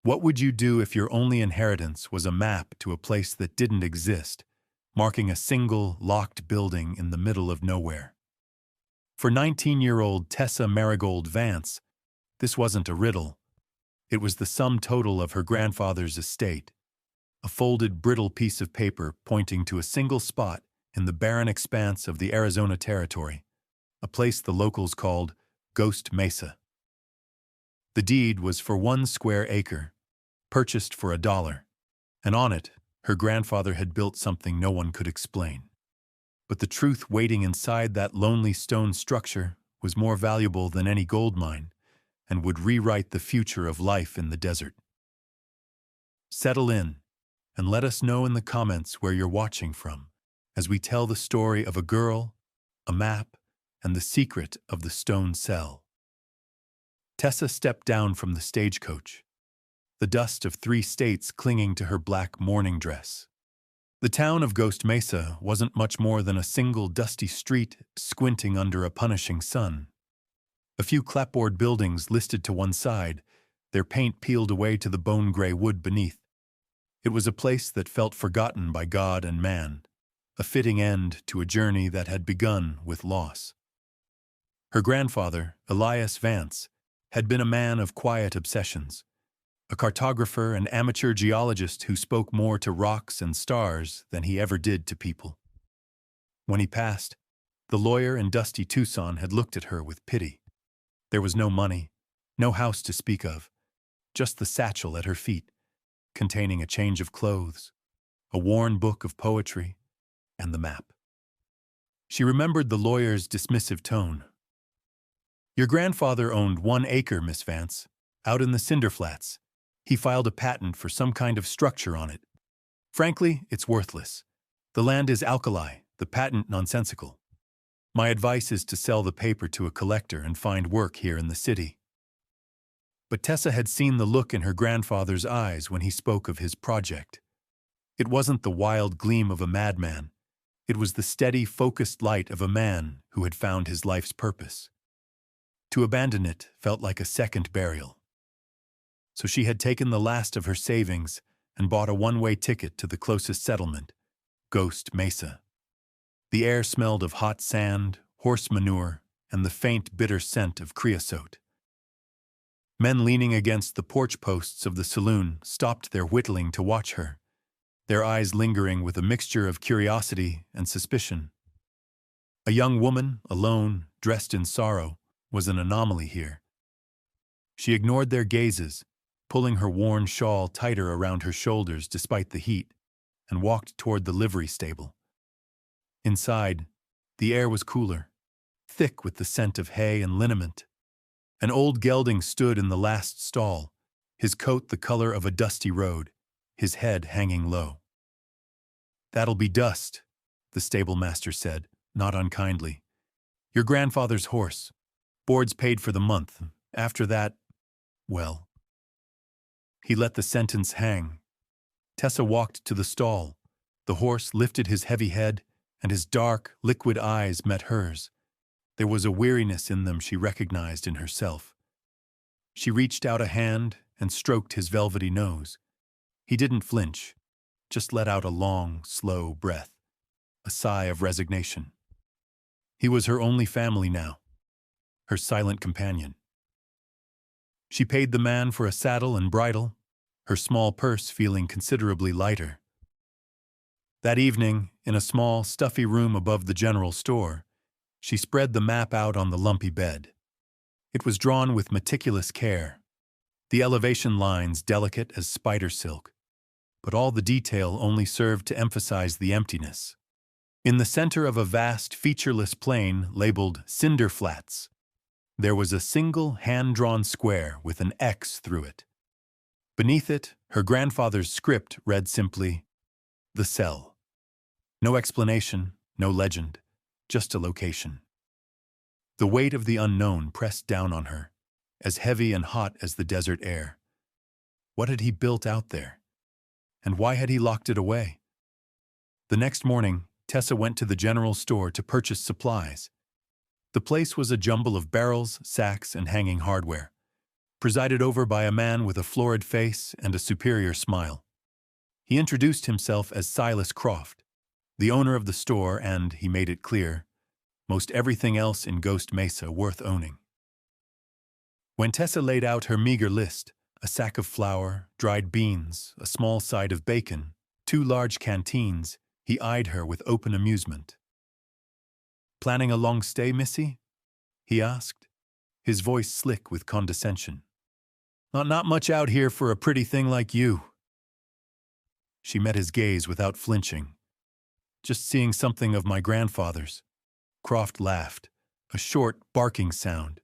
What would you do if your only inheritance was a map to a place that didn't exist, marking a single, locked building in the middle of nowhere? For 19-year-old Tessa Marigold Vance, this wasn't a riddle. It was the sum total of her grandfather's estate, a folded, brittle piece of paper pointing to a single spot in the barren expanse of the Arizona Territory, a place the locals called Ghost Mesa. The deed was for 1 square acre, purchased for $1, and on it, her grandfather had built something no one could explain. But the truth waiting inside that lonely stone structure was more valuable than any gold mine and would rewrite the future of life in the desert. Settle in and let us know in the comments where you're watching from as we tell the story of a girl, a map, and the secret of the stone cell. Tessa stepped down from the stagecoach, the dust of 3 states clinging to her black mourning dress. The town of Ghost Mesa wasn't much more than a single dusty street squinting under a punishing sun. A few clapboard buildings listed to one side, their paint peeled away to the bone-gray wood beneath. It was a place that felt forgotten by God and man, a fitting end to a journey that had begun with loss. Her grandfather, Elias Vance, had been a man of quiet obsessions, a cartographer and amateur geologist who spoke more to rocks and stars than he ever did to people. When he passed, the lawyer in dusty Tucson had looked at her with pity. There was no money, no house to speak of, just the satchel at her feet, containing a change of clothes, a worn book of poetry, and the map. She remembered the lawyer's dismissive tone. "Your grandfather owned 1 acre, Miss Vance, out in the Cinder Flats. He filed a patent for some kind of structure on it. Frankly, it's worthless. The land is alkali, the patent nonsensical. My advice is to sell the paper to a collector and find work here in the city." But Tessa had seen the look in her grandfather's eyes when he spoke of his project. It wasn't the wild gleam of a madman. It was the steady, focused light of a man who had found his life's purpose. To abandon it felt like a second burial. So she had taken the last of her savings and bought a one-way ticket to the closest settlement, Ghost Mesa. The air smelled of hot sand, horse manure, and the faint, bitter scent of creosote. Men leaning against the porch posts of the saloon stopped their whittling to watch her, their eyes lingering with a mixture of curiosity and suspicion. A young woman, alone, dressed in sorrow, was an anomaly here. She ignored their gazes, pulling her worn shawl tighter around her shoulders despite the heat, and walked toward the livery stable. Inside, the air was cooler, thick with the scent of hay and liniment. An old gelding stood in the last stall, his coat the color of a dusty road, his head hanging low. "That'll be dust," the stable master said, not unkindly. "Your grandfather's horse. Board's paid for the month. After that, well." He let the sentence hang. Tessa walked to the stall. The horse lifted his heavy head, and his dark, liquid eyes met hers. There was a weariness in them she recognized in herself. She reached out a hand and stroked his velvety nose. He didn't flinch, just let out a long, slow breath, a sigh of resignation. He was her only family now, her silent companion. She paid the man for a saddle and bridle, her small purse feeling considerably lighter. That evening, in a small, stuffy room above the general store, she spread the map out on the lumpy bed. It was drawn with meticulous care, the elevation lines delicate as spider silk, but all the detail only served to emphasize the emptiness. In the center of a vast, featureless plain labeled Cinder Flats, there was a single hand-drawn square with an X through it. Beneath it, her grandfather's script read simply, "The Cell." No explanation, no legend, just a location. The weight of the unknown pressed down on her, as heavy and hot as the desert air. What had he built out there? And why had he locked it away? The next morning, Tessa went to the general store to purchase supplies. The place was a jumble of barrels, sacks, and hanging hardware. presided over by a man with a florid face and a superior smile. He introduced himself as Silas Croft, the owner of the store, and, he made it clear, most everything else in Ghost Mesa worth owning. When Tessa laid out her meager list, a sack of flour, dried beans, a small side of bacon, 2 large canteens, he eyed her with open amusement. "Planning a long stay, missy?" he asked, his voice slick with condescension. Not much out here for a pretty thing like you." She met his gaze without flinching. "Just seeing something of my grandfather's." Croft laughed, a short, barking sound.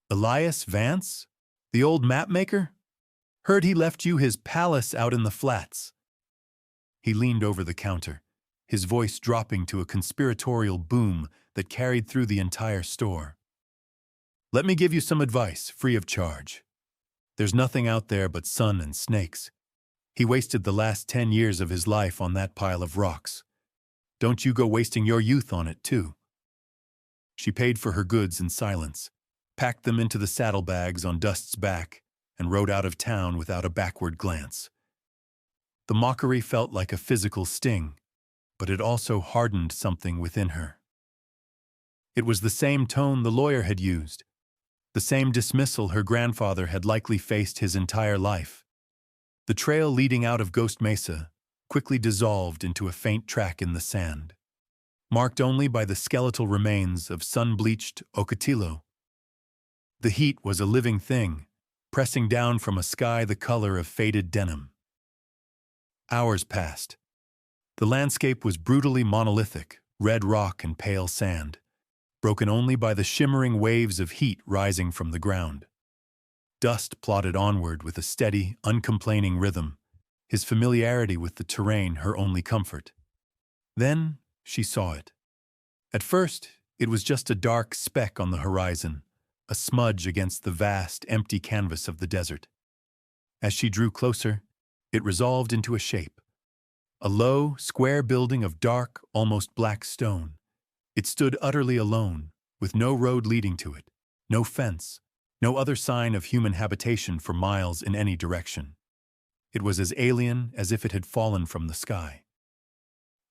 "Elias Vance? The old mapmaker? Heard he left you his palace out in the flats." He leaned over the counter, his voice dropping to a conspiratorial boom that carried through the entire store. "Let me give you some advice, free of charge. There's nothing out there but sun and snakes. He wasted the last 10 years of his life on that pile of rocks. Don't you go wasting your youth on it, too." She paid for her goods in silence, packed them into the saddlebags on Dust's back, and rode out of town without a backward glance. The mockery felt like a physical sting, but it also hardened something within her. It was the same tone the lawyer had used, the same dismissal her grandfather had likely faced his entire life. The trail leading out of Ghost Mesa quickly dissolved into a faint track in the sand, marked only by the skeletal remains of sun-bleached Ocotillo. The heat was a living thing, pressing down from a sky the color of faded denim. Hours passed. The landscape was brutally monolithic, red rock and pale sand, broken only by the shimmering waves of heat rising from the ground. Dust plodded onward with a steady, uncomplaining rhythm, his familiarity with the terrain her only comfort. Then she saw it. At first, it was just a dark speck on the horizon, a smudge against the vast, empty canvas of the desert. As she drew closer, it resolved into a shape. A low, square building of dark, almost black stone. It stood utterly alone, with no road leading to it, no fence, no other sign of human habitation for miles in any direction. It was as alien as if it had fallen from the sky.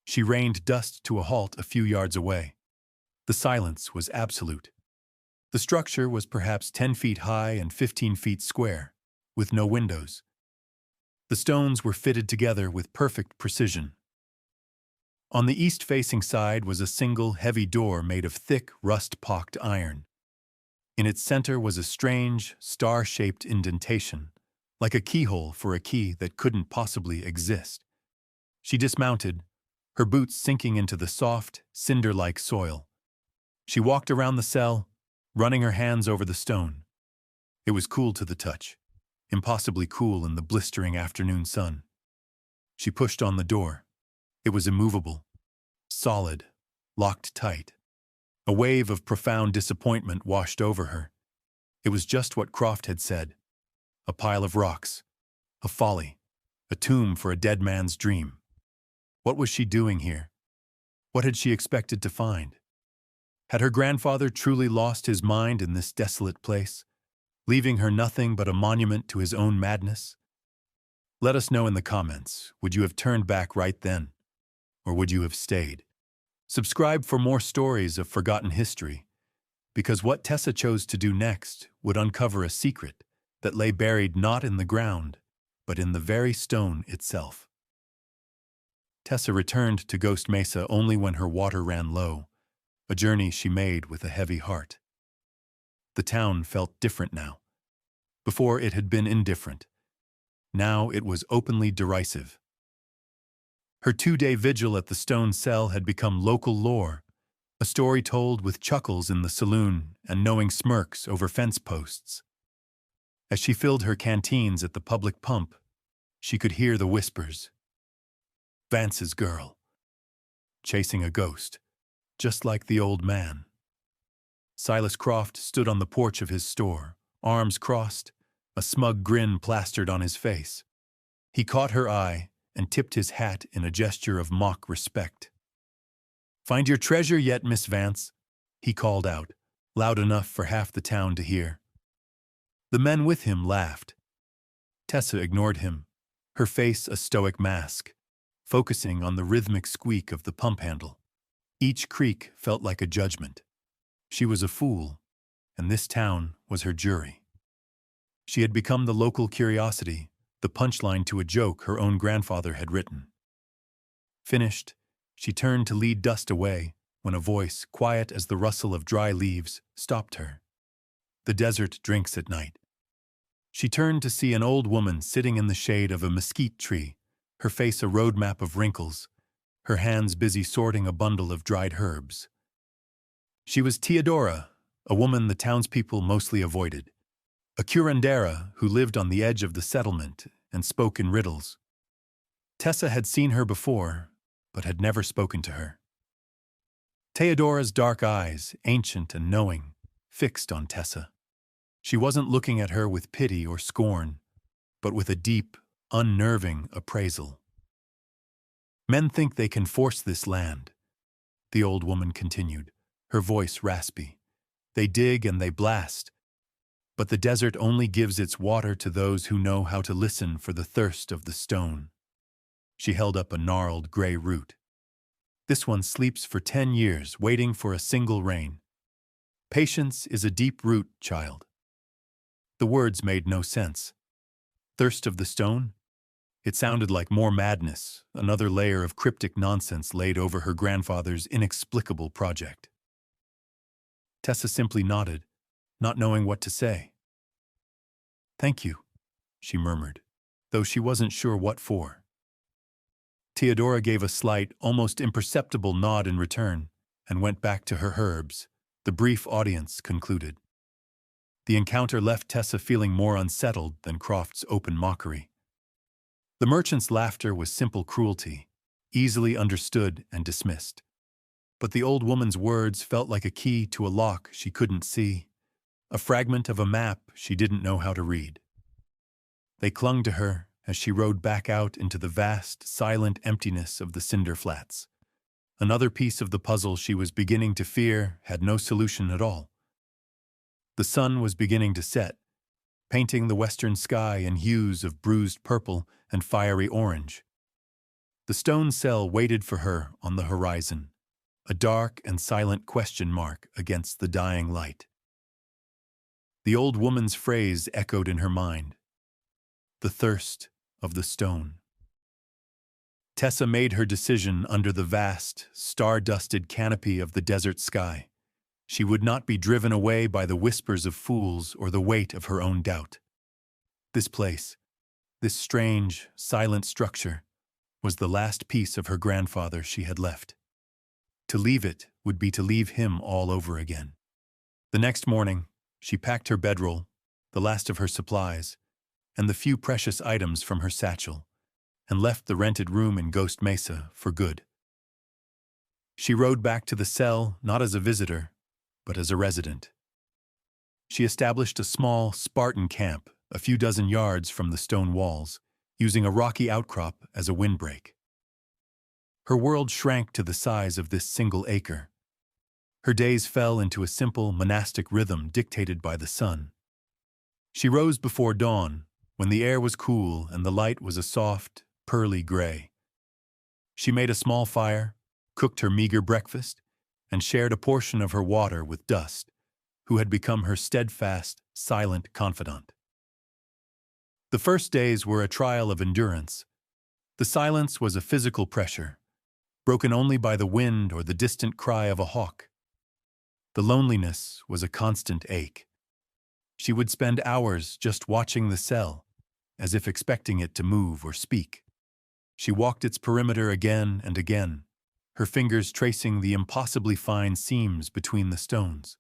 She reined Dust to a halt a few yards away. The silence was absolute. The structure was perhaps 10 feet high and 15 feet square, with no windows. The stones were fitted together with perfect precision. On the east-facing side was a single, heavy door made of thick, rust-pocked iron. In its center was a strange, star-shaped indentation, like a keyhole for a key that couldn't possibly exist. She dismounted, her boots sinking into the soft, cinder-like soil. She walked around the cell, running her hands over the stone. It was cool to the touch, impossibly cool in the blistering afternoon sun. She pushed on the door. It was immovable, solid, locked tight. A wave of profound disappointment washed over her. It was just what Croft had said. A pile of rocks, a folly, a tomb for a dead man's dream. What was she doing here? What had she expected to find? Had her grandfather truly lost his mind in this desolate place, leaving her nothing but a monument to his own madness? Let us know in the comments, would you have turned back right then? Or would you have stayed? Subscribe for more stories of forgotten history, because what Tessa chose to do next would uncover a secret that lay buried not in the ground, but in the very stone itself. Tessa returned to Ghost Mesa only when her water ran low, a journey she made with a heavy heart. The town felt different now. Before it had been indifferent. Now it was openly derisive. Her 2-day vigil at the stone cell had become local lore, a story told with chuckles in the saloon and knowing smirks over fence posts. As she filled her canteens at the public pump, she could hear the whispers. Vance's girl. Chasing a ghost, just like the old man. Silas Croft stood on the porch of his store, arms crossed, a smug grin plastered on his face. He caught her eye and tipped his hat in a gesture of mock respect. "Find your treasure yet, Miss Vance?" he called out, loud enough for half the town to hear. The men with him laughed. Tessa ignored him, her face a stoic mask, focusing on the rhythmic squeak of the pump handle. Each creak felt like a judgment. She was a fool, and this town was her jury. She had become the local curiosity, the punchline to a joke her own grandfather had written. Finished, she turned to lead dust away when a voice, quiet as the rustle of dry leaves, stopped her. The desert drinks at night. She turned to see an old woman sitting in the shade of a mesquite tree, her face a roadmap of wrinkles, her hands busy sorting a bundle of dried herbs. She was Teodora, a woman the townspeople mostly avoided, a curandera who lived on the edge of the settlement and spoke in riddles. Tessa had seen her before, but had never spoken to her. Teodora's dark eyes, ancient and knowing, fixed on Tessa. She wasn't looking at her with pity or scorn, but with a deep, unnerving appraisal. Men think they can force this land, the old woman continued, her voice raspy. They dig and they blast, but the desert only gives its water to those who know how to listen for the thirst of the stone. She held up a gnarled gray root. This one sleeps for 10 years, waiting for a single rain. Patience is a deep root, child. The words made no sense. Thirst of the stone? It sounded like more madness, another layer of cryptic nonsense laid over her grandfather's inexplicable project. Tessa simply nodded, not knowing what to say. "Thank you," she murmured, though she wasn't sure what for. Teodora gave a slight, almost imperceptible nod in return and went back to her herbs. The brief audience concluded. The encounter left Tessa feeling more unsettled than Croft's open mockery. The merchant's laughter was simple cruelty, easily understood and dismissed. But the old woman's words felt like a key to a lock she couldn't see, a fragment of a map she didn't know how to read. They clung to her as she rode back out into the vast, silent emptiness of the cinder flats. Another piece of the puzzle she was beginning to fear had no solution at all. The sun was beginning to set, painting the western sky in hues of bruised purple and fiery orange. The stone cell waited for her on the horizon, a dark and silent question mark against the dying light. The old woman's phrase echoed in her mind. The thirst of the stone. Tessa made her decision under the vast, star-dusted canopy of the desert sky. She would not be driven away by the whispers of fools or the weight of her own doubt. This place, this strange, silent structure, was the last piece of her grandfather she had left. To leave it would be to leave him all over again. The next morning, she packed her bedroll, the last of her supplies, and the few precious items from her satchel, and left the rented room in Ghost Mesa for good. She rode back to the cell not as a visitor, but as a resident. She established a small, Spartan camp a few dozen yards from the stone walls, using a rocky outcrop as a windbreak. Her world shrank to the size of this single acre. Her days fell into a simple monastic rhythm dictated by the sun. She rose before dawn, when the air was cool and the light was a soft, pearly gray. She made a small fire, cooked her meager breakfast, and shared a portion of her water with Dust, who had become her steadfast, silent confidant. The first days were a trial of endurance. The silence was a physical pressure, broken only by the wind or the distant cry of a hawk. The loneliness was a constant ache. She would spend hours just watching the cell, as if expecting it to move or speak. She walked its perimeter again and again, her fingers tracing the impossibly fine seams between the stones.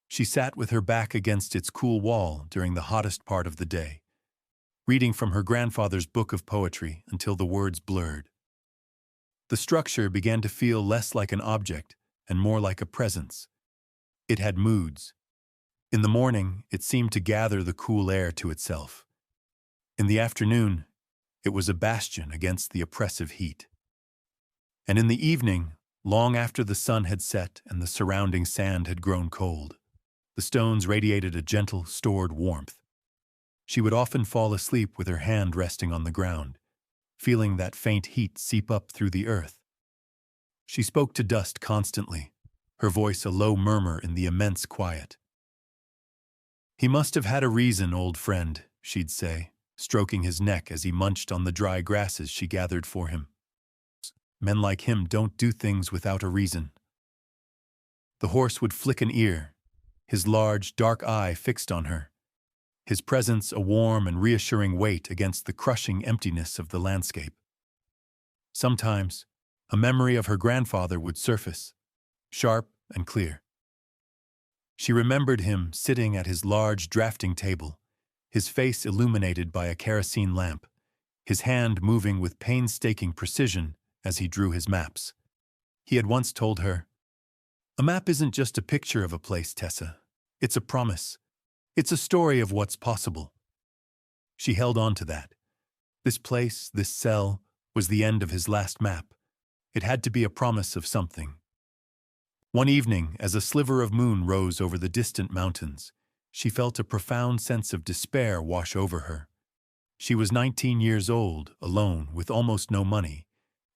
She sat with her back against its cool wall during the hottest part of the day, reading from her grandfather's book of poetry until the words blurred. The structure began to feel less like an object and more like a presence. It had moods. In the morning, it seemed to gather the cool air to itself. In the afternoon, it was a bastion against the oppressive heat. And in the evening, long after the sun had set and the surrounding sand had grown cold, The stones radiated a gentle, stored warmth. She would often fall asleep with her hand resting on the ground, feeling that faint heat seep up through the earth. She spoke to dust constantly, her voice a low murmur in the immense quiet. "He must have had a reason, old friend," she'd say, stroking his neck as he munched on the dry grasses she gathered for him. "Men like him don't do things without a reason." The horse would flick an ear, his large, dark eye fixed on her, his presence a warm and reassuring weight against the crushing emptiness of the landscape. Sometimes, a memory of her grandfather would surface, sharp and clear. She remembered him sitting at his large drafting table, his face illuminated by a kerosene lamp, his hand moving with painstaking precision as he drew his maps. He had once told her, "A map isn't just a picture of a place, Tessa. It's a promise. It's a story of what's possible." She held on to that. This place, this cell, was the end of his last map. It had to be a promise of something. One evening, as a sliver of moon rose over the distant mountains, she felt a profound sense of despair wash over her. She was 19 years old, alone, with almost no money,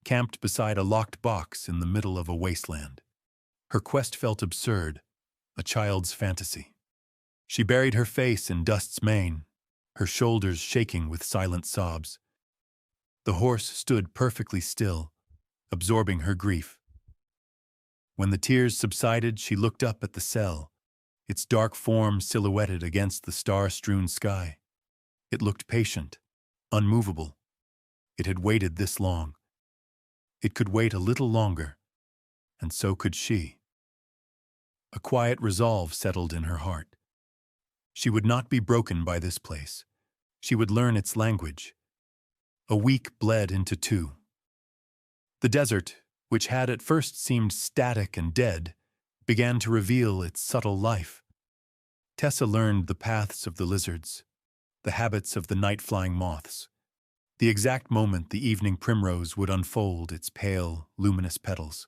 camped beside a locked box in the middle of a wasteland. Her quest felt absurd, a child's fantasy. She buried her face in dust's mane, her shoulders shaking with silent sobs. The horse stood perfectly still, absorbing her grief. When the tears subsided, she looked up at the cell, its dark form silhouetted against the star-strewn sky. It looked patient, unmovable. It had waited this long. It could wait a little longer, and so could she. A quiet resolve settled in her heart. She would not be broken by this place. She would learn its language. A week bled into 2. The desert, which had at first seemed static and dead, began to reveal its subtle life. Tessa learned the paths of the lizards, the habits of the night-flying moths, the exact moment the evening primrose would unfold its pale, luminous petals.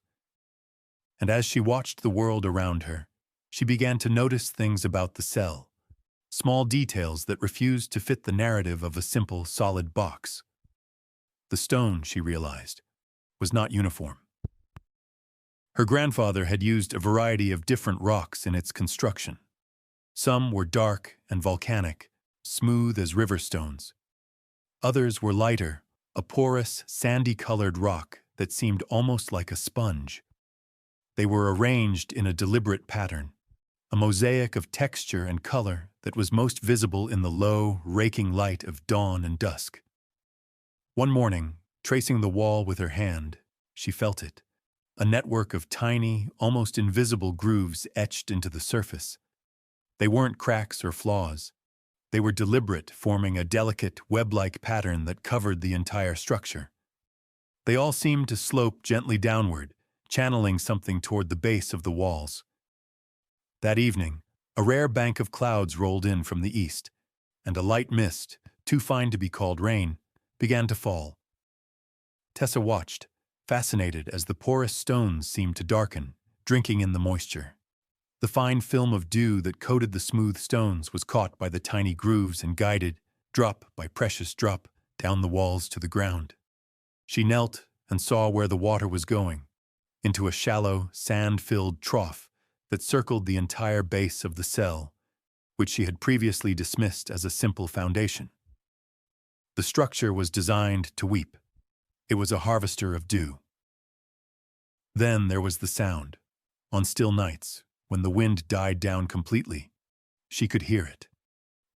And as she watched the world around her, she began to notice things about the cell, small details that refused to fit the narrative of a simple, solid box. The stone, she realized, was not uniform. Her grandfather had used a variety of different rocks in its construction. Some were dark and volcanic, smooth as river stones. Others were lighter, a porous, sandy-colored rock that seemed almost like a sponge. They were arranged in a deliberate pattern, a mosaic of texture and color that was most visible in the low, raking light of dawn and dusk. One morning, tracing the wall with her hand, she felt it, a network of tiny, almost invisible grooves etched into the surface. They weren't cracks or flaws. They were deliberate, forming a delicate, web-like pattern that covered the entire structure. They all seemed to slope gently downward, channeling something toward the base of the walls. That evening, a rare bank of clouds rolled in from the east, and a light mist, too fine to be called rain, began to fall. Tessa watched, fascinated as the porous stones seemed to darken, drinking in the moisture. The fine film of dew that coated the smooth stones was caught by the tiny grooves and guided, drop by precious drop, down the walls to the ground. She knelt and saw where the water was going, into a shallow, sand-filled trough that circled the entire base of the cell, which she had previously dismissed as a simple foundation. The structure was designed to weep. It was a harvester of dew. Then there was the sound. On still nights, when the wind died down completely, she could hear it.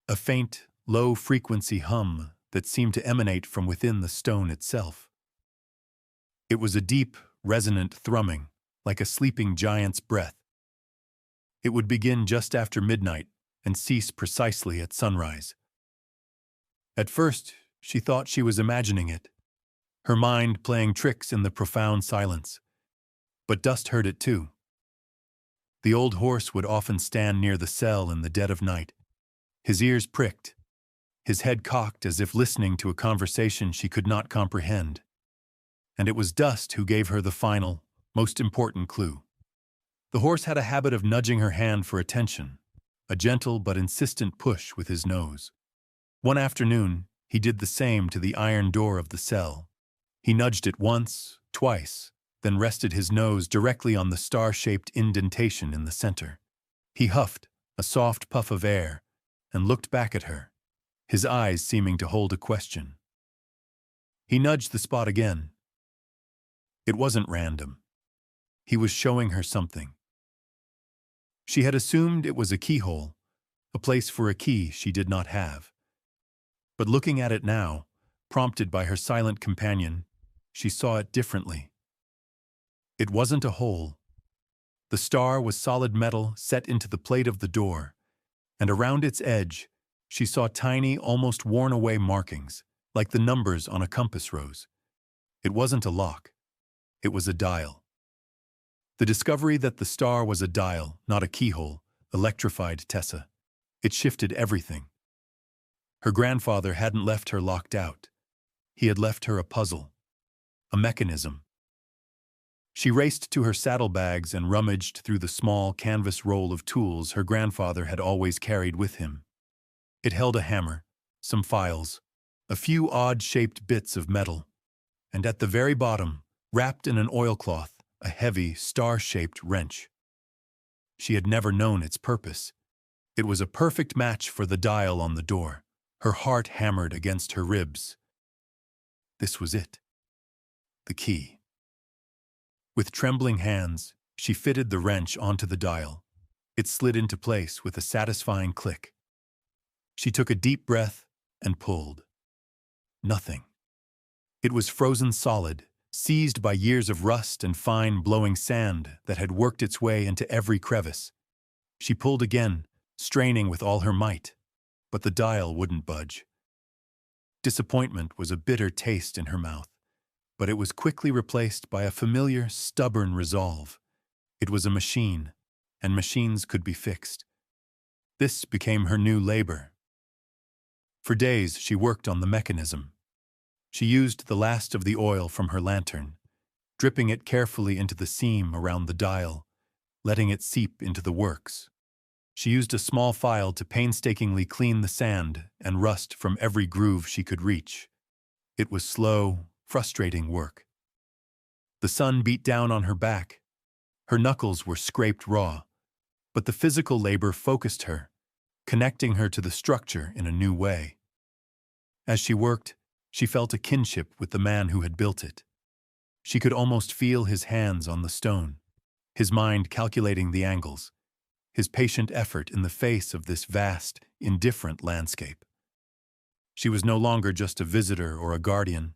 A faint, low-frequency hum that seemed to emanate from within the stone itself. It was a deep, resonant thrumming, like a sleeping giant's breath. It would begin just after midnight and cease precisely at sunrise. At first, she thought she was imagining it, her mind playing tricks in the profound silence. But Dust heard it too. The old horse would often stand near the cell in the dead of night, his ears pricked, his head cocked as if listening to a conversation she could not comprehend. And it was Dust who gave her the final, most important clue. The horse had a habit of nudging her hand for attention, a gentle but insistent push with his nose. One afternoon, he did the same to the iron door of the cell. He nudged it once, twice, then rested his nose directly on the star-shaped indentation in the center. He huffed, a soft puff of air, and looked back at her, his eyes seeming to hold a question. He nudged the spot again. It wasn't random. He was showing her something. She had assumed it was a keyhole, a place for a key she did not have. But looking at it now, prompted by her silent companion, she saw it differently. It wasn't a hole. The star was solid metal set into the plate of the door, and around its edge, she saw tiny, almost worn-away markings, like the numbers on a compass rose. It wasn't a lock. It was a dial. The discovery that the star was a dial, not a keyhole, electrified Tessa. It shifted everything. Her grandfather hadn't left her locked out. He had left her a puzzle, a mechanism. She raced to her saddlebags and rummaged through the small canvas roll of tools her grandfather had always carried with him. It held a hammer, some files, a few odd-shaped bits of metal, and at the very bottom, wrapped in an oilcloth, a heavy, star-shaped wrench. She had never known its purpose. It was a perfect match for the dial on the door. Her heart hammered against her ribs. This was it. The key. With trembling hands, she fitted the wrench onto the dial. It slid into place with a satisfying click. She took a deep breath and pulled. Nothing. It was frozen solid, seized by years of rust and fine blowing sand that had worked its way into every crevice. She pulled again, straining with all her might, but the dial wouldn't budge. Disappointment was a bitter taste in her mouth, but it was quickly replaced by a familiar, stubborn resolve. It was a machine, and machines could be fixed. This became her new labor. For days, she worked on the mechanism. She used the last of the oil from her lantern, dripping it carefully into the seam around the dial, letting it seep into the works. She used a small file to painstakingly clean the sand and rust from every groove she could reach. It was slow, frustrating work. The sun beat down on her back. Her knuckles were scraped raw, but the physical labor focused her, connecting her to the structure in a new way. As she worked, she felt a kinship with the man who had built it. She could almost feel his hands on the stone, his mind calculating the angles, his patient effort in the face of this vast, indifferent landscape. She was no longer just a visitor or a guardian.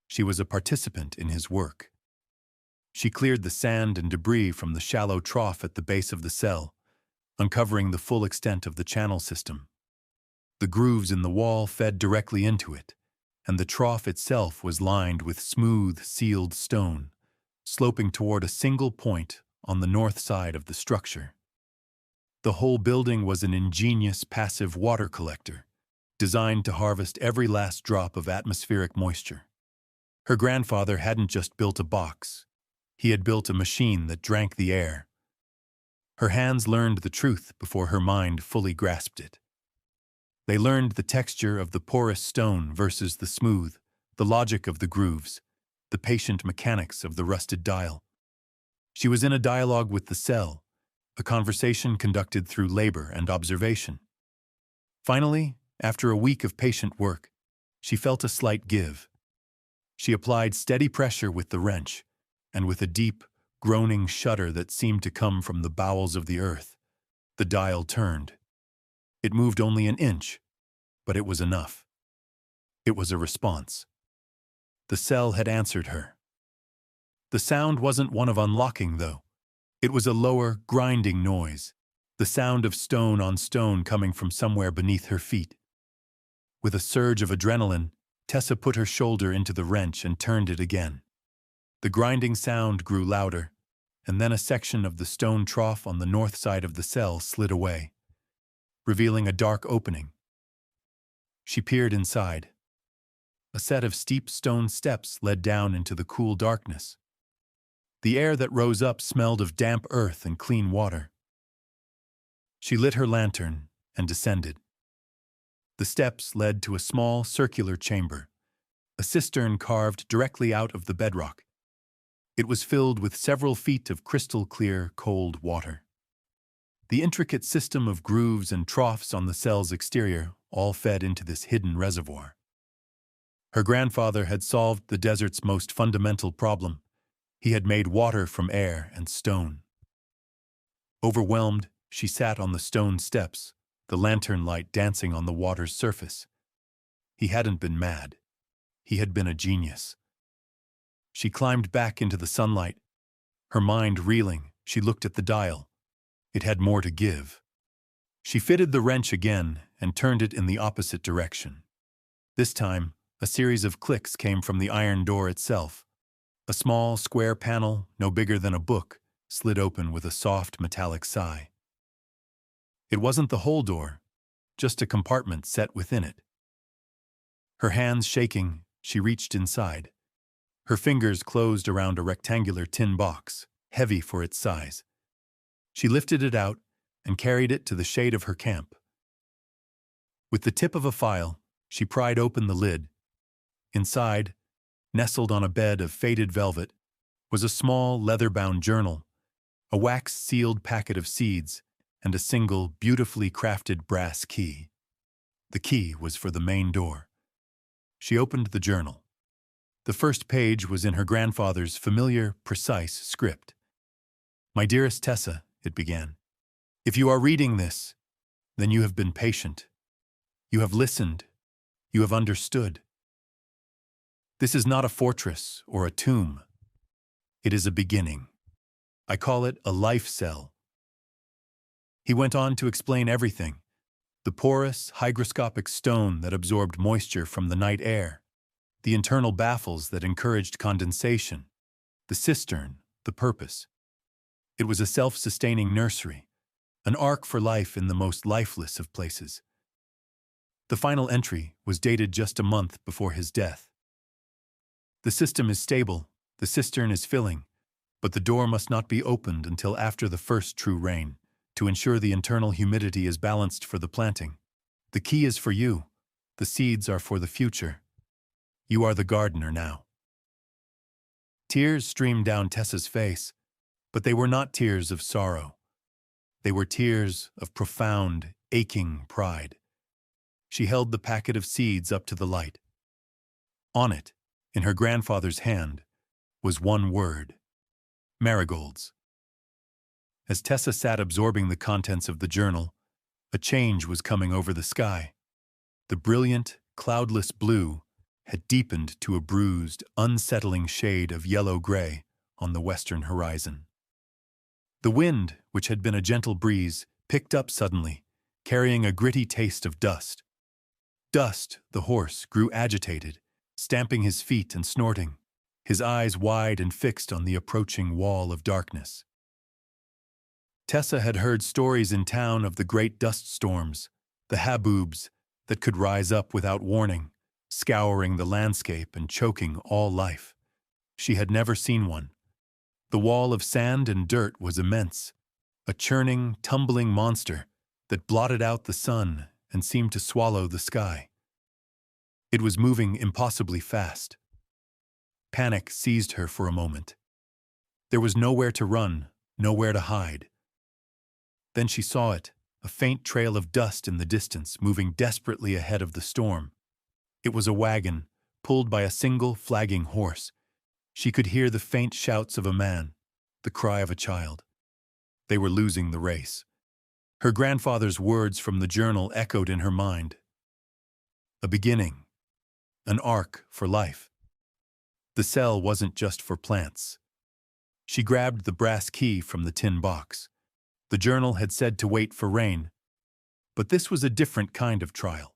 She was a participant in his work. She cleared the sand and debris from the shallow trough at the base of the cell, uncovering the full extent of the channel system. The grooves in the wall fed directly into it, and the trough itself was lined with smooth, sealed stone, sloping toward a single point on the north side of the structure. The whole building was an ingenious passive water collector, designed to harvest every last drop of atmospheric moisture. Her grandfather hadn't just built a box. He had built a machine that drank the air. Her hands learned the truth before her mind fully grasped it. They learned the texture of the porous stone versus the smooth, the logic of the grooves, the patient mechanics of the rusted dial. She was in a dialogue with the cell, a conversation conducted through labor and observation. Finally, after a week of patient work, she felt a slight give. She applied steady pressure with the wrench, and with a deep, groaning shudder that seemed to come from the bowels of the earth, the dial turned. It moved only an inch, but it was enough. It was a response. The cell had answered her. The sound wasn't one of unlocking, though. It was a lower, grinding noise, the sound of stone on stone coming from somewhere beneath her feet. With a surge of adrenaline, Tessa put her shoulder into the wrench and turned it again. The grinding sound grew louder, and then a section of the stone trough on the north side of the cell slid away, revealing a dark opening. She peered inside. A set of steep stone steps led down into the cool darkness. The air that rose up smelled of damp earth and clean water. She lit her lantern and descended. The steps led to a small circular chamber, a cistern carved directly out of the bedrock. It was filled with several feet of crystal-clear, cold water. The intricate system of grooves and troughs on the cell's exterior all fed into this hidden reservoir. Her grandfather had solved the desert's most fundamental problem. He had made water from air and stone. Overwhelmed, she sat on the stone steps, the lantern light dancing on the water's surface. He hadn't been mad. He had been a genius. She climbed back into the sunlight. Her mind reeling, she looked at the dial. It had more to give. She fitted the wrench again and turned it in the opposite direction. This time, a series of clicks came from the iron door itself. A small, square panel, no bigger than a book, slid open with a soft, metallic sigh. It wasn't the whole door, just a compartment set within it. Her hands shaking, she reached inside. Her fingers closed around a rectangular tin box, heavy for its size. She lifted it out and carried it to the shade of her camp. With the tip of a file, she pried open the lid. Inside, nestled on a bed of faded velvet, was a small leather-bound journal, a wax-sealed packet of seeds, and a single, beautifully crafted brass key. The key was for the main door. She opened the journal. The first page was in her grandfather's familiar, precise script. "My dearest Tessa," it began, "if you are reading this, then you have been patient. You have listened. You have understood. This is not a fortress or a tomb. It is a beginning. I call it a life cell." He went on to explain everything: the porous, hygroscopic stone that absorbed moisture from the night air, the internal baffles that encouraged condensation, the cistern, the purpose. It was a self-sustaining nursery, an ark for life in the most lifeless of places. The final entry was dated just a month before his death. "The system is stable, the cistern is filling, but the door must not be opened until after the first true rain, to ensure the internal humidity is balanced for the planting. The key is for you. The seeds are for the future. You are the gardener now." Tears streamed down Tessa's face, but they were not tears of sorrow. They were tears of profound, aching pride. She held the packet of seeds up to the light. On it, in her grandfather's hand, was one word: marigolds. As Tessa sat absorbing the contents of the journal, a change was coming over the sky. The brilliant, cloudless blue had deepened to a bruised, unsettling shade of yellow-gray on the western horizon. The wind, which had been a gentle breeze, picked up suddenly, carrying a gritty taste of dust. Dust, the horse, grew agitated, stamping his feet and snorting, his eyes wide and fixed on the approaching wall of darkness. Tessa had heard stories in town of the great dust storms, the haboobs that could rise up without warning, scouring the landscape and choking all life. She had never seen one. The wall of sand and dirt was immense, a churning, tumbling monster that blotted out the sun and seemed to swallow the sky. It was moving impossibly fast. Panic seized her for a moment. There was nowhere to run, nowhere to hide. Then she saw it, a faint trail of dust in the distance, moving desperately ahead of the storm. It was a wagon, pulled by a single flagging horse. She could hear the faint shouts of a man, the cry of a child. They were losing the race. Her grandfather's words from the journal echoed in her mind. A beginning. An ark for life. The cell wasn't just for plants. She grabbed the brass key from the tin box. The journal had said to wait for rain, but this was a different kind of trial.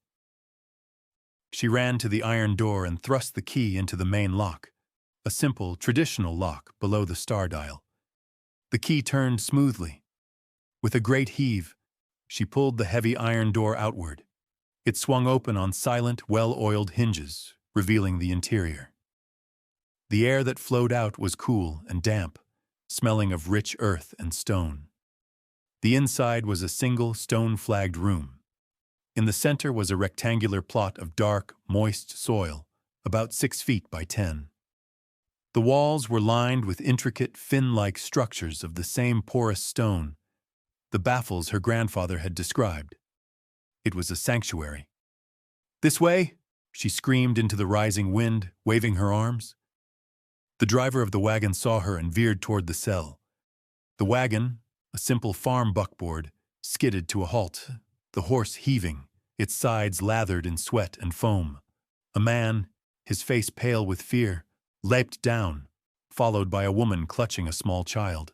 She ran to the iron door and thrust the key into the main lock, a simple, traditional lock below the star dial. The key turned smoothly. With a great heave, she pulled the heavy iron door outward. It swung open on silent, well-oiled hinges, revealing the interior. The air that flowed out was cool and damp, smelling of rich earth and stone. The inside was a single stone-flagged room. In the center was a rectangular plot of dark, moist soil, about 6 feet by 10. The walls were lined with intricate, fin-like structures of the same porous stone, the baffles her grandfather had described. It was a sanctuary. "This way!" she screamed into the rising wind, waving her arms. The driver of the wagon saw her and veered toward the cell. The wagon, a simple farm buckboard, skidded to a halt, the horse heaving, its sides lathered in sweat and foam. A man, his face pale with fear, leapt down, followed by a woman clutching a small child.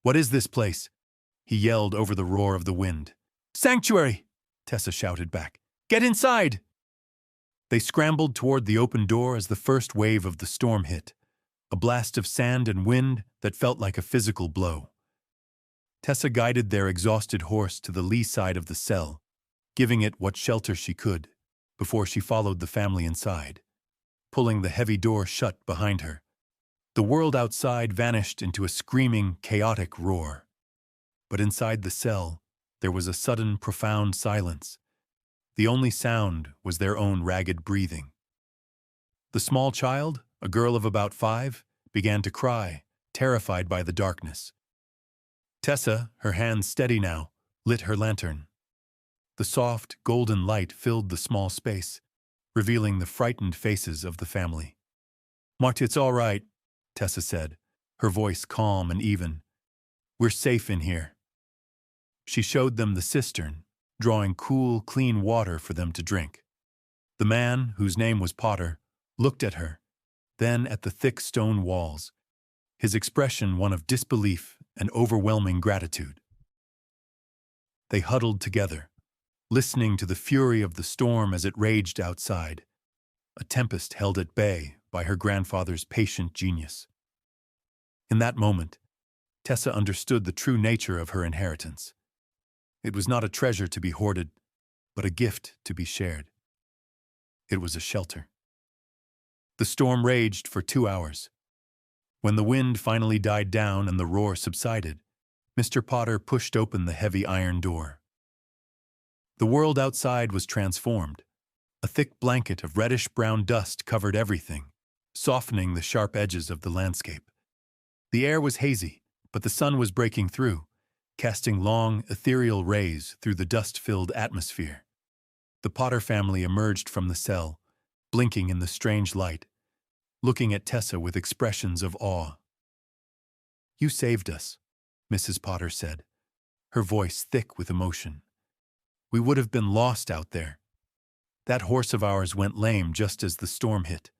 "What is this place?" he yelled over the roar of the wind. "Sanctuary!" Tessa shouted back. "Get inside!" They scrambled toward the open door as the first wave of the storm hit, a blast of sand and wind that felt like a physical blow. Tessa guided their exhausted horse to the lee side of the cell, giving it what shelter she could, before she followed the family inside, pulling the heavy door shut behind her. The world outside vanished into a screaming, chaotic roar. But inside the cell, there was a sudden, profound silence. The only sound was their own ragged breathing. The small child, a girl of about 5, began to cry, terrified by the darkness. Tessa, her hands steady now, lit her lantern. The soft, golden light filled the small space, revealing the frightened faces of the family. "Marta, it's all right," Tessa said, her voice calm and even. "We're safe in here." She showed them the cistern, drawing cool, clean water for them to drink. The man, whose name was Potter, looked at her, then at the thick stone walls, his expression one of disbelief and overwhelming gratitude. They huddled together, listening to the fury of the storm as it raged outside, a tempest held at bay by her grandfather's patient genius. In that moment, Tessa understood the true nature of her inheritance. It was not a treasure to be hoarded, but a gift to be shared. It was a shelter. The storm raged for 2 hours. When the wind finally died down and the roar subsided, Mr. Potter pushed open the heavy iron door. The world outside was transformed. A thick blanket of reddish-brown dust covered everything, softening the sharp edges of the landscape. The air was hazy, but the sun was breaking through, casting long, ethereal rays through the dust-filled atmosphere. The Potter family emerged from the cell, blinking in the strange light, looking at Tessa with expressions of awe. "You saved us," Mrs. Potter said, her voice thick with emotion. "We would have been lost out there. That horse of ours went lame just as the storm hit."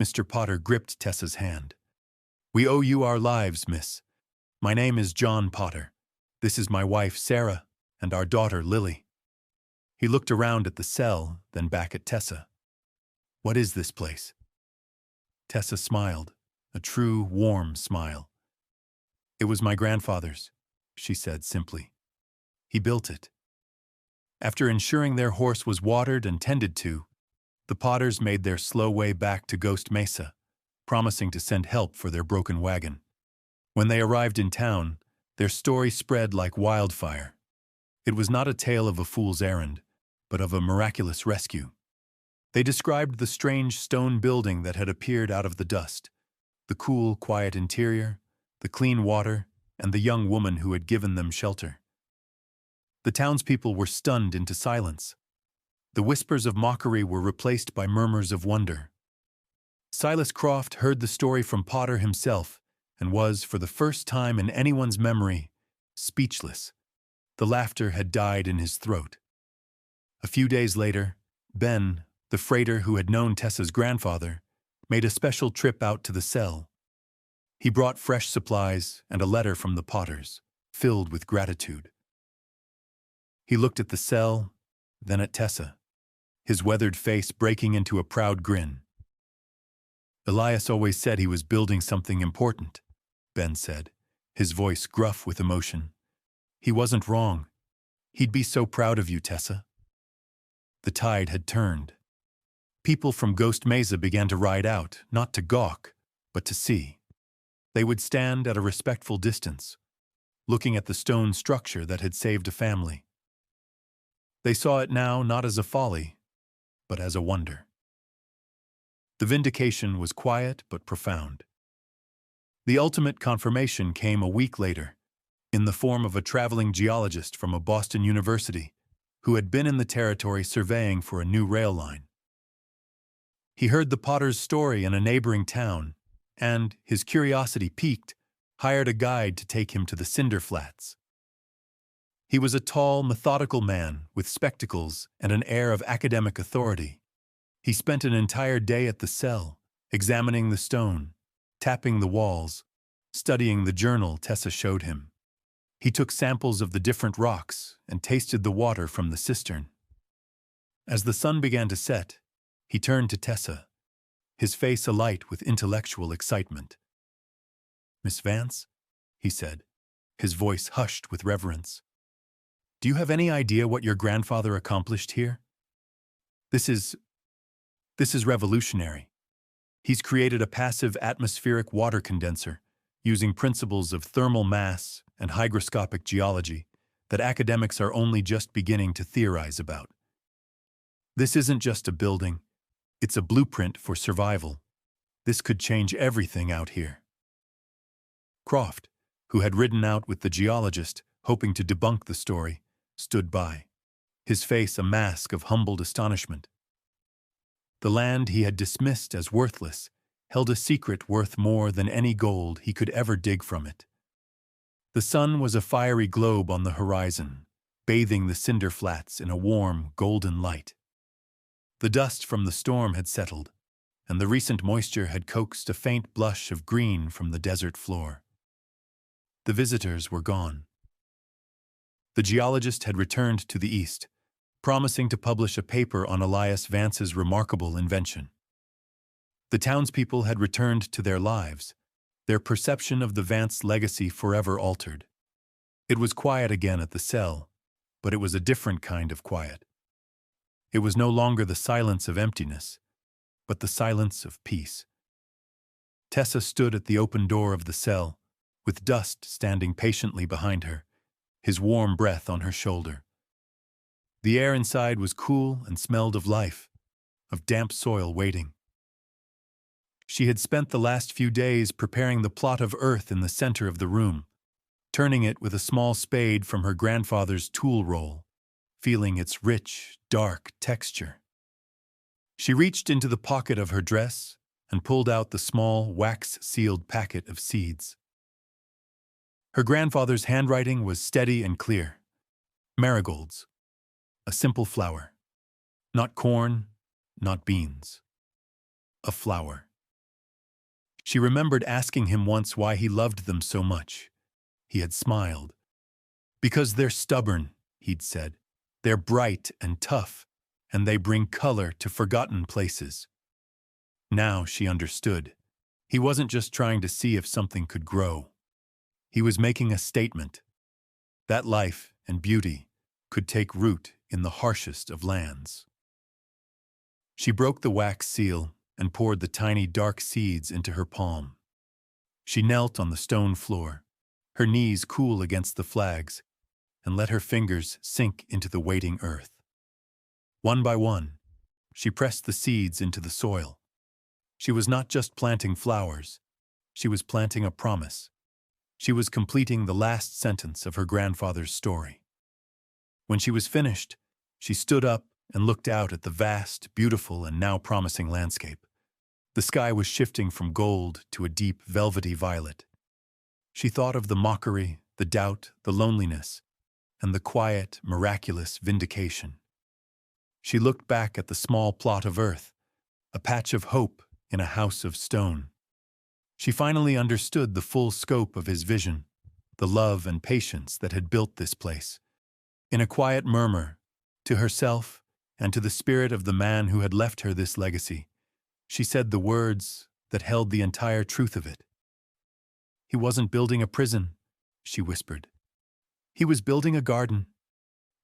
Mr. Potter gripped Tessa's hand. "We owe you our lives, miss. My name is John Potter. This is my wife, Sarah, and our daughter, Lily." He looked around at the cell, then back at Tessa. "What is this place?" Tessa smiled, a true, warm smile. "It was my grandfather's," she said simply. "He built it." After ensuring their horse was watered and tended to, the Potters made their slow way back to Ghost Mesa, promising to send help for their broken wagon. When they arrived in town, their story spread like wildfire. It was not a tale of a fool's errand, but of a miraculous rescue. They described the strange stone building that had appeared out of the dust, the cool, quiet interior, the clean water, and the young woman who had given them shelter. The townspeople were stunned into silence. The whispers of mockery were replaced by murmurs of wonder. Silas Croft heard the story from Potter himself and was, for the first time in anyone's memory, speechless. The laughter had died in his throat. A few days later, Ben, the freighter who had known Tessa's grandfather, made a special trip out to the cell. He brought fresh supplies and a letter from the Potters, filled with gratitude. He looked at the cell, then at Tessa, his weathered face breaking into a proud grin. "Elias always said he was building something important," Ben said, his voice gruff with emotion. "He wasn't wrong. He'd be so proud of you, Tessa." The tide had turned. People from Ghost Mesa began to ride out, not to gawk, but to see. They would stand at a respectful distance, looking at the stone structure that had saved a family. They saw it now not as a folly, but as a wonder. The vindication was quiet but profound. The ultimate confirmation came a week later, in the form of a traveling geologist from a Boston university who had been in the territory surveying for a new rail line. He heard the potter's story in a neighboring town and, his curiosity piqued, hired a guide to take him to the cinder flats. He was a tall, methodical man with spectacles and an air of academic authority. He spent an entire day at the cell, examining the stone, tapping the walls, studying the journal Tessa showed him. He took samples of the different rocks and tasted the water from the cistern. As the sun began to set, he turned to Tessa, his face alight with intellectual excitement. "Miss Vance," he said, his voice hushed with reverence, "do you have any idea what your grandfather accomplished here? This is revolutionary. He's created a passive atmospheric water condenser using principles of thermal mass and hygroscopic geology that academics are only just beginning to theorize about. This isn't just a building, it's a blueprint for survival. This could change everything out here." Croft, who had ridden out with the geologist, hoping to debunk the story, stood by, his face a mask of humbled astonishment. The land he had dismissed as worthless held a secret worth more than any gold he could ever dig from it. The sun was a fiery globe on the horizon, bathing the cinder flats in a warm, golden light. The dust from the storm had settled, and the recent moisture had coaxed a faint blush of green from the desert floor. The visitors were gone. The geologist had returned to the east, promising to publish a paper on Elias Vance's remarkable invention. The townspeople had returned to their lives, their perception of the Vance legacy forever altered. It was quiet again at the cell, but it was a different kind of quiet. It was no longer the silence of emptiness, but the silence of peace. Tessa stood at the open door of the cell, with Dust standing patiently behind her, his warm breath on her shoulder. The air inside was cool and smelled of life, of damp soil waiting. She had spent the last few days preparing the plot of earth in the center of the room, turning it with a small spade from her grandfather's tool roll, feeling its rich, dark texture. She reached into the pocket of her dress and pulled out the small, wax-sealed packet of seeds. Her grandfather's handwriting was steady and clear. Marigolds. A simple flower. Not corn, not beans. A flower. She remembered asking him once why he loved them so much. He had smiled. "Because they're stubborn," he'd said. "They're bright and tough, and they bring color to forgotten places." Now she understood. He wasn't just trying to see if something could grow. He was making a statement. That life and beauty could take root in the harshest of lands. She broke the wax seal and poured the tiny dark seeds into her palm. She knelt on the stone floor, her knees cool against the flags, and let her fingers sink into the waiting earth. One by one, she pressed the seeds into the soil. She was not just planting flowers, she was planting a promise. She was completing the last sentence of her grandfather's story. When she was finished, she stood up and looked out at the vast, beautiful, and now promising landscape. The sky was shifting from gold to a deep, velvety violet. She thought of the mockery, the doubt, the loneliness, and the quiet, miraculous vindication. She looked back at the small plot of earth, a patch of hope in a house of stone. She finally understood the full scope of his vision, the love and patience that had built this place. In a quiet murmur, to herself and to the spirit of the man who had left her this legacy, she said the words that held the entire truth of it. "He wasn't building a prison," she whispered. "He was building a garden.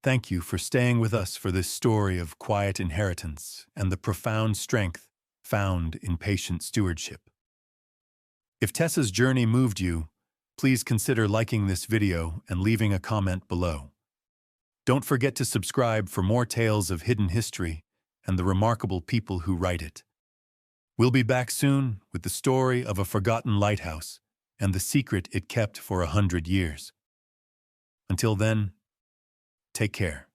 Thank you for staying with us for this story of quiet inheritance and the profound strength found in patient stewardship." If Tessa's journey moved you, Please consider liking this video and leaving a comment below. Don't forget to subscribe for more tales of hidden history and the remarkable people who write it. We'll be back soon with the story of a forgotten lighthouse and the secret it kept for 100 years. Until then, take care.